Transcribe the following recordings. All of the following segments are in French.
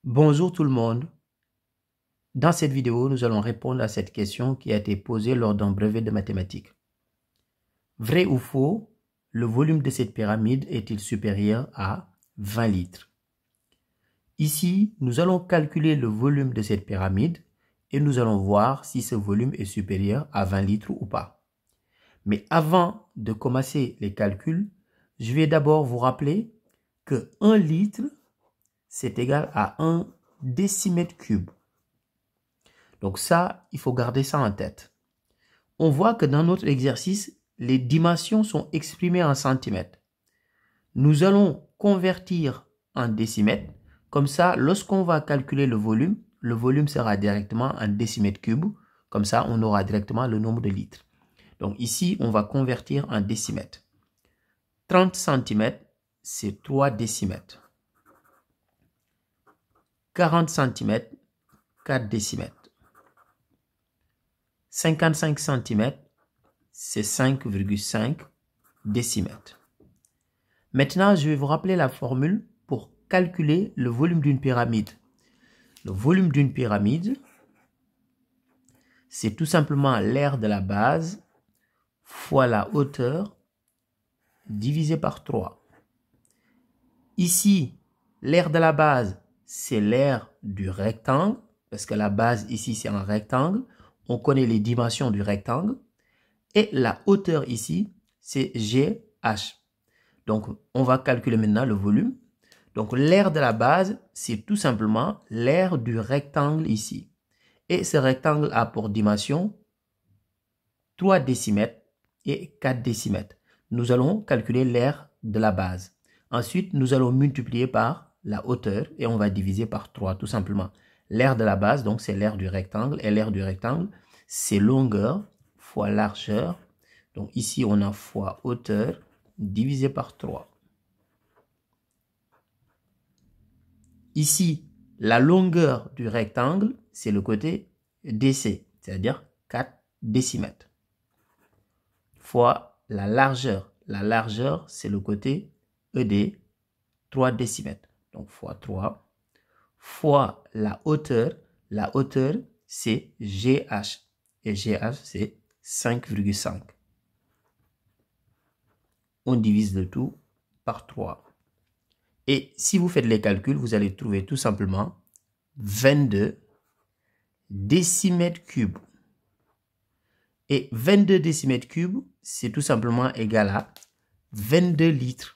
Bonjour tout le monde. Dans cette vidéo, nous allons répondre à cette question qui a été posée lors d'un brevet de mathématiques. Vrai ou faux, le volume de cette pyramide est-il supérieur à 20 litres? Ici, nous allons calculer le volume de cette pyramide et nous allons voir si ce volume est supérieur à 20 litres ou pas. Mais avant de commencer les calculs, je vais d'abord vous rappeler que 1 litre, c'est égal à 1 décimètre cube. Donc ça, il faut garder ça en tête. On voit que dans notre exercice, les dimensions sont exprimées en centimètres. Nous allons convertir en décimètres. Comme ça, lorsqu'on va calculer le volume sera directement en décimètres cubes. Comme ça, on aura directement le nombre de litres. Donc ici, on va convertir en décimètres. 30 cm, c'est 3 décimètres. 40 cm, 4 décimètres. 55 cm, c'est 5,5 décimètres. Maintenant, je vais vous rappeler la formule pour calculer le volume d'une pyramide. Le volume d'une pyramide, c'est tout simplement l'aire de la base fois la hauteur divisé par 3. Ici, l'aire de la base, c'est l'aire du rectangle, parce que la base ici, c'est un rectangle. On connaît les dimensions du rectangle. Et la hauteur ici, c'est GH. Donc, on va calculer maintenant le volume. Donc, l'aire de la base, c'est tout simplement l'aire du rectangle ici. Et ce rectangle a pour dimension 3 décimètres et 4 décimètres. Nous allons calculer l'aire de la base. Ensuite, nous allons multiplier par la hauteur et on va diviser par 3 tout simplement. L'aire de la base, donc c'est l'aire du rectangle. Et l'aire du rectangle, c'est longueur fois largeur. Donc ici, on a fois hauteur divisé par 3. Ici, la longueur du rectangle, c'est le côté DC, c'est-à-dire 4 décimètres. Fois la largeur. La largeur, c'est le côté ED, 3 décimètres. Donc fois 3. Fois la hauteur. La hauteur, c'est GH. Et GH, c'est 5,5. On divise le tout par 3. Et si vous faites les calculs, vous allez trouver tout simplement 22 décimètres cubes. Et 22 décimètres cubes, c'est tout simplement égal à 22 litres.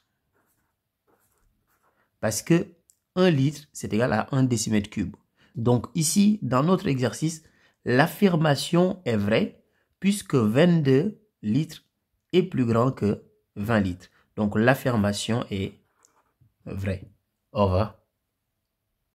Parce que 1 litre, c'est égal à 1 décimètre cube. Donc ici, dans notre exercice, l'affirmation est vraie puisque 22 litres est plus grand que 20 litres. Donc l'affirmation est vraie. Au revoir.